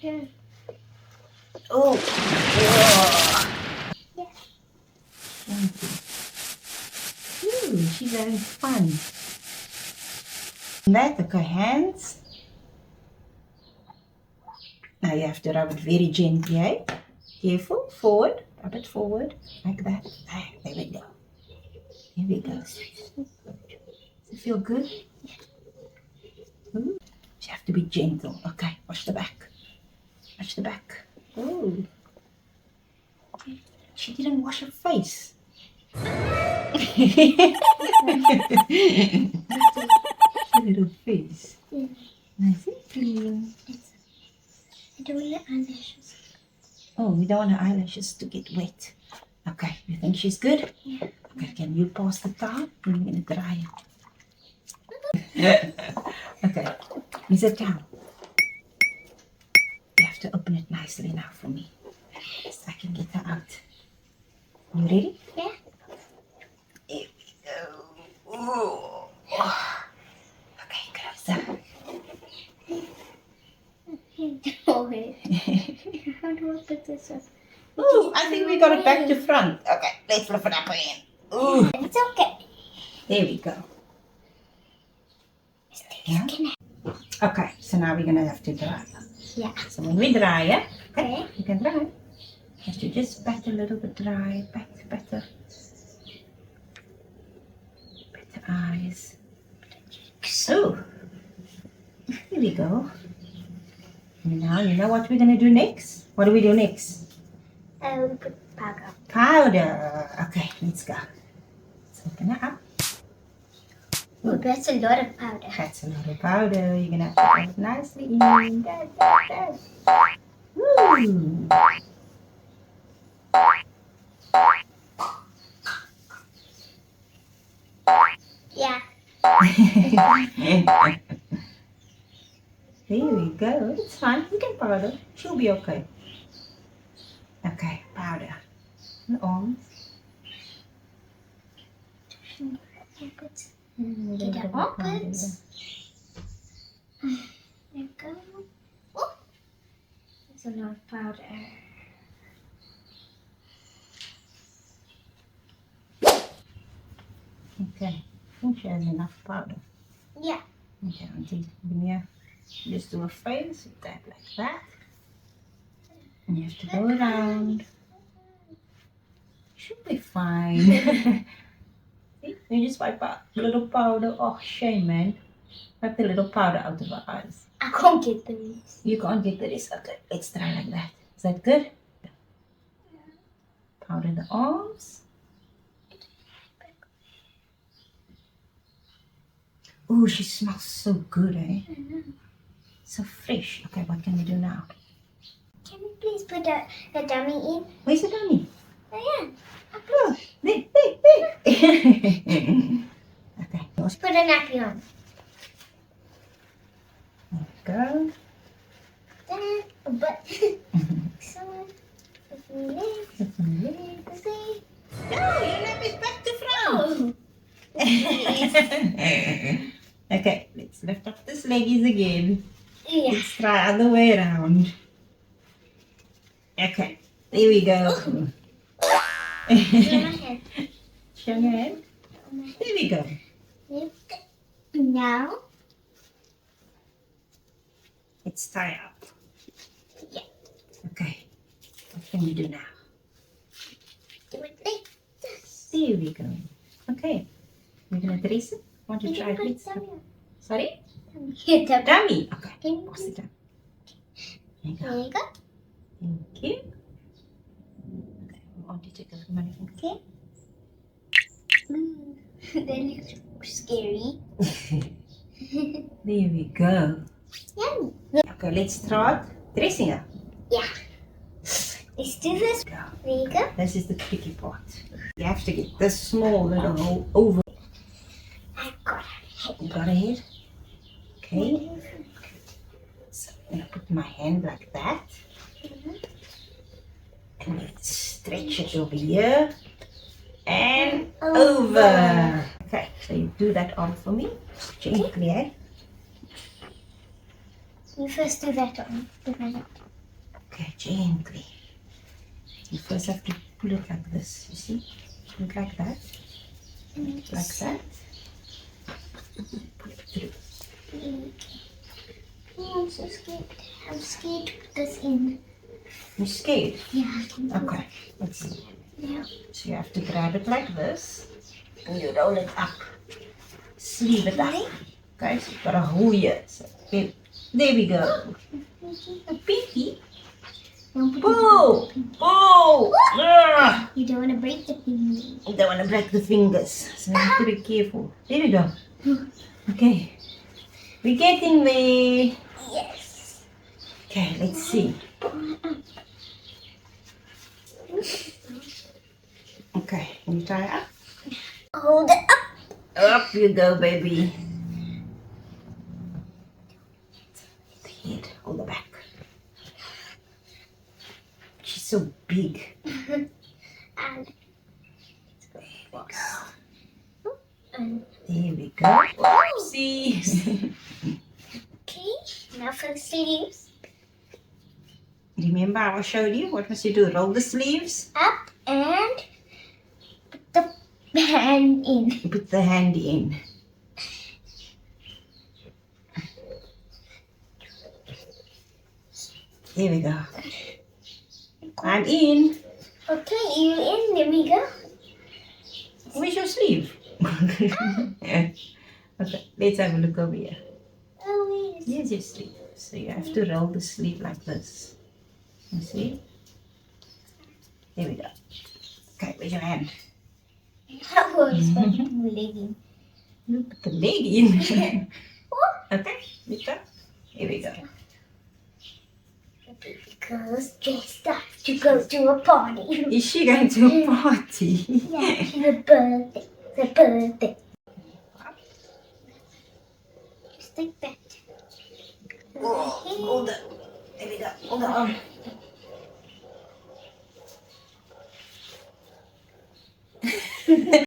Yeah. Oh. Yeah. Ooh, she's having fun. That, okay, hands. Now you have to rub it very gently, eh? Careful, forward, rub it forward, like that. Ah, there we go. Here we go. Does it feel good? Ooh. You have to be gentle. Okay, wash the back. Wash the back. Oh. She didn't wash her face. Little face. Yeah. Nice and clean. I don't want the eyelashes. Oh, we don't want her eyelashes to get wet. Okay, you think she's good? Yeah. Okay, can you pass the towel? I'm going to dry it. Okay, here's a towel. You have to open it nicely now for me, so I can get her out. You ready? Yeah. Here we go. Ooh. Okay, closer. Oh, wait. How do I put this up? Ooh, I think we got it back to front. Okay, let's flip it up again. Ooh. It's okay. There we go. Yeah. Okay, so now we're gonna have to dry. Yeah. So when we dry it, Okay. you can dry. You have to just pat a little bit dry, pat the eyes. So, here we go. And now you know what we're gonna do next? What do we do next? We put powder. Powder. Okay, let's go. Let's open it up. Oh, that's a lot of powder. That's a lot of powder. You're gonna have to put it nicely in. There. Woo! Yeah. There we go. It's fine. You can powder. She'll be okay. Okay, powder. And arms. Armpits. To the armpits. There you go. Oh, there's a lot of powder. Okay. I think she has enough powder. Yeah. Okay, Auntie. Just do a face. Tap like that. And you have to go around. Should be fine. See? You just wipe out a little powder. Oh, shame, man. Wipe the little powder out of her eyes. I can't get the rest. You can't get the rest. Okay, let's try like that. Is that good? Powder the arms. Oh, she smells so good, eh? I know. So fresh. Okay, what can we do now? Can you please put the dummy in? Where's the dummy? Oh, yeah. Oh, there. Okay, let's Put a nappy on. go. Then a butt. So, legs. See? No, your nap is back to front. Oh. Okay, let's lift up this leggies again. Yeah. Let's try other way around. Okay, there we go. On my head. Show your head. On my head. There we go. Now. Let's tie up. Yeah. Okay, what can we do now? Do it like this. There we go. Okay, we're gonna dress it. Want to You try can it? put Please? dummy on. Sorry? Hit the Dummy. Okay. Can you What's the please? dummy? There you There go. you go. Thank you. Okay, I want to take a little money. Okay. That looks scary. There we go. Yummy. Okay, let's start dressing her. Yeah. Let's do this. Go. There you go. This is the tricky part. You have to get this small little hole over. I got it. You got a head? Okay. So I'm gonna put my hand like that. And let's stretch it over here. And over. Okay, so you do that arm for me. Gently, eh? You first do that on. Okay, gently. You first have to pull it like this, you see? Pull it like that. Like that. Pull it through. Oh, I'm so scared. I'm scared to put this in. You scared? Yeah. Okay, let's see. Yeah. So you have to grab it like this and you roll it up. Sleeve it up. Okay, so you've got a hole here. So there we go. A pinky. Pull! Pull! Ah! You don't want to break the thing. You don't want to break the fingers, so you have to be careful. There we go. Okay, we're getting there. Yes. Okay, let's see. Okay, can you tie it up? Hold it up. Up you go, baby. The head on the back. She's so big. And and There we go. Oopsie. okay, now for the sleeves. Remember how I showed you? What must you do? Roll the sleeves. Up and put the hand in. Put the hand in. There we go. I'm in. Okay, you in. There we go. Where's your sleeve? Okay, let's have a look over here. Oh, wait. Here's your sleeve. So you have to roll the sleeve like this. You see? There we go. Okay, where's your hand? That was fucking legging. You put the leg in. Okay, lift up. Here we go. The baby girl's dressed up to go to a party. Is she going to a party? Yeah, the birthday. The birthday. Just like that. Hold it. There we go. Hold on.